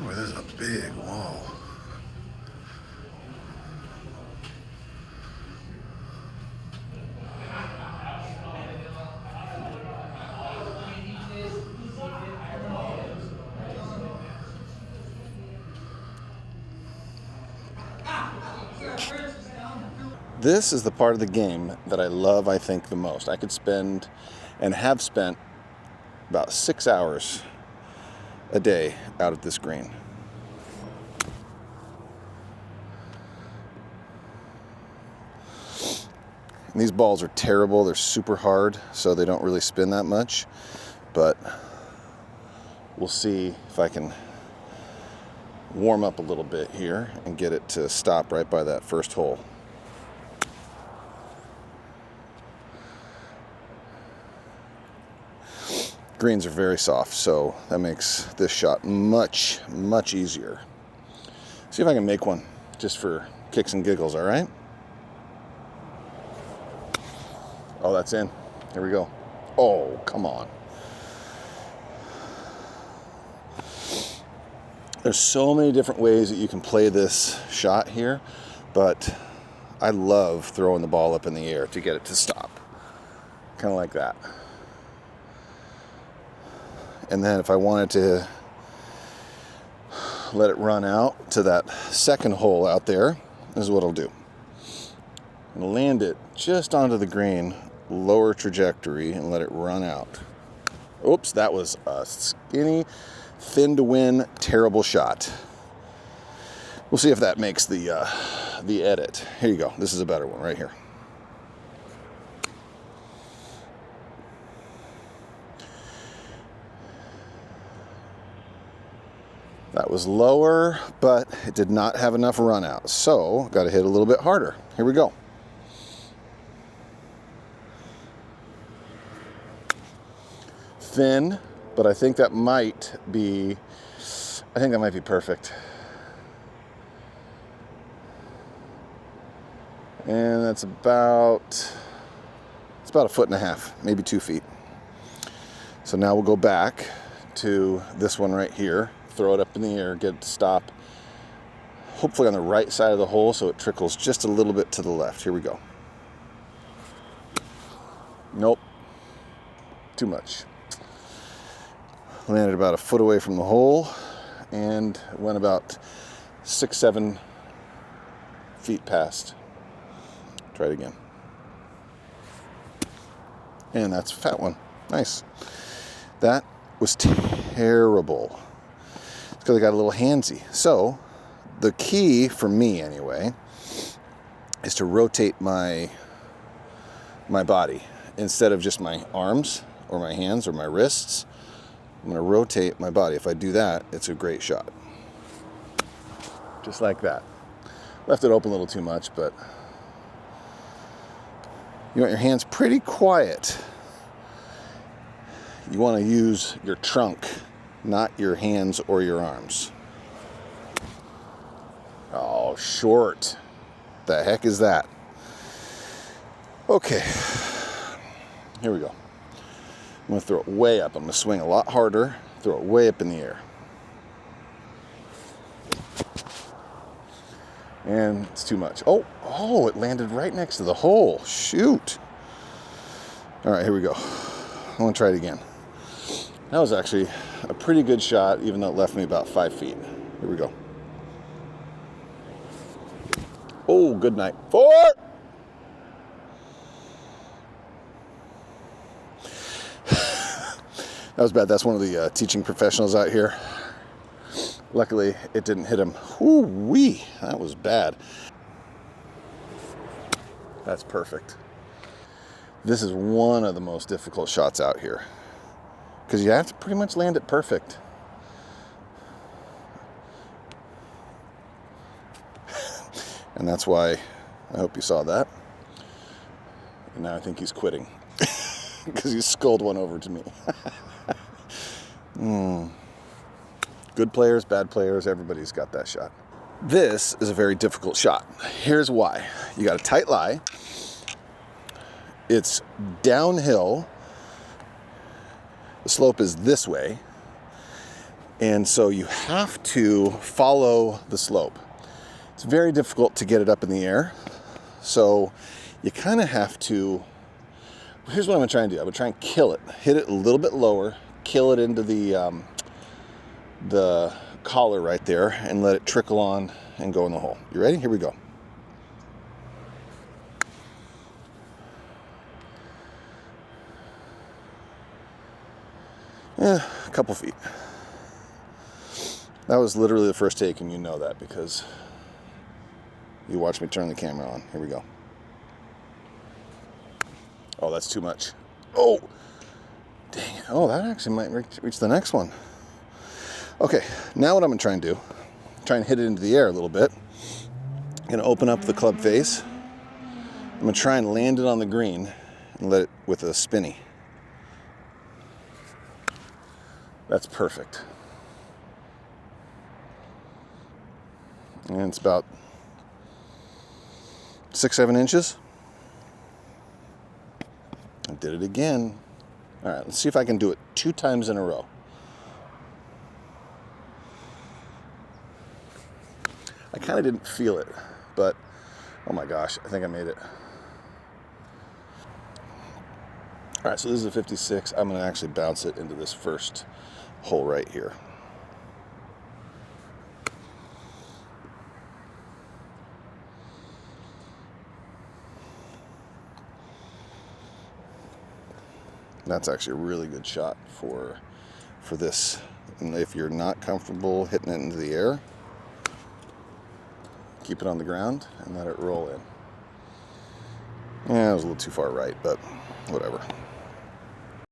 Boy, this is a big wall. This is the part of the game that I love, I think, the most. I could spend, and have spent, about 6 hours a day out at this green. And these balls are terrible. They're super hard, so they don't really spin that much. But we'll see if I can warm up a little bit here and get it to stop right by that first hole. Greens are very soft, so that makes this shot much, much easier. See if I can make one just for kicks and giggles, all right? Oh, that's in. Here we go. Oh, come on. There's so many different ways that you can play this shot here, but I love throwing the ball up in the air to get it to stop. Kind of like that. And then if I wanted to let it run out to that second hole out there, this is what I'll do. I'm gonna land it just onto the green, lower trajectory, and let it run out. Oops, that was a skinny, thin to win, terrible shot. We'll see if that makes the edit. Here you go. This is a better one right here. That was lower, but it did not have enough run out. So, got to hit a little bit harder. Here we go. Thin, but I think that might be perfect. And that's about, it's about 1.5 feet, maybe 2 feet. So now we'll go back to this one right here. Throw it up in the air, get it to stop, hopefully on the right side of the hole so it trickles just a little bit to the left. Here we go. Nope, too much. Landed about 1 foot away from the hole and went about 6-7 feet past. Try it again. And that's a fat one. Nice. That was terrible. Because I got a little handsy. So the key for me anyway is to rotate my body instead of just my arms or my hands or my wrists. I'm going to rotate my body. If I do that, it's a great shot. Just like that. Left it open a little too much, but you want your hands pretty quiet. You want to use your trunk, not your hands or your arms. Oh, short. The heck is that? Okay, here we go. I'm gonna throw it way up. I'm gonna swing a lot harder, throw it way up in the air. And it's too much. Oh, it landed right next to the hole. Shoot. All right, here we go. I'm gonna try it again. That was actually a pretty good shot, even though it left me about 5 feet. Here we go. Oh, good night. 4! That was bad. That's one of the teaching professionals out here. Luckily, it didn't hit him. Ooh-wee, that was bad. That's perfect. This is one of the most difficult shots out here because you have to pretty much land it perfect. And that's why I hope you saw that. And now I think he's quitting because he sculled one over to me. Good players, bad players, everybody's got that shot. This is a very difficult shot. Here's why. You got a tight lie. It's downhill. The slope is this way. And so you have to follow the slope. It's very difficult to get it up in the air. So you kind of have to, here's what I'm gonna try and do. I'm gonna try and kill it. Hit it a little bit lower, kill it into the collar right there, and let it trickle on and go in the hole. You ready? Here we go. A couple feet. That was literally the first take, and you know that because you watched me turn the camera on. Here we go. Oh, that's too much. Oh, dang it. Oh, that actually might reach the next one. Okay, now what I'm gonna try and do, try and hit it into the air a little bit. I'm gonna open up the club face. I'm gonna try and land it on the green and let it with a spinny. That's perfect. And it's about 6-7 inches. I did it again. All right, let's see if I can do it 2 times in a row. I kind of didn't feel it, but oh my gosh, I think I made it. All right, so this is a 56. I'm gonna actually bounce it into this first hole right here. That's actually a really good shot for this. And if you're not comfortable hitting it into the air, keep it on the ground and let it roll in. Yeah, it was a little too far right, but whatever.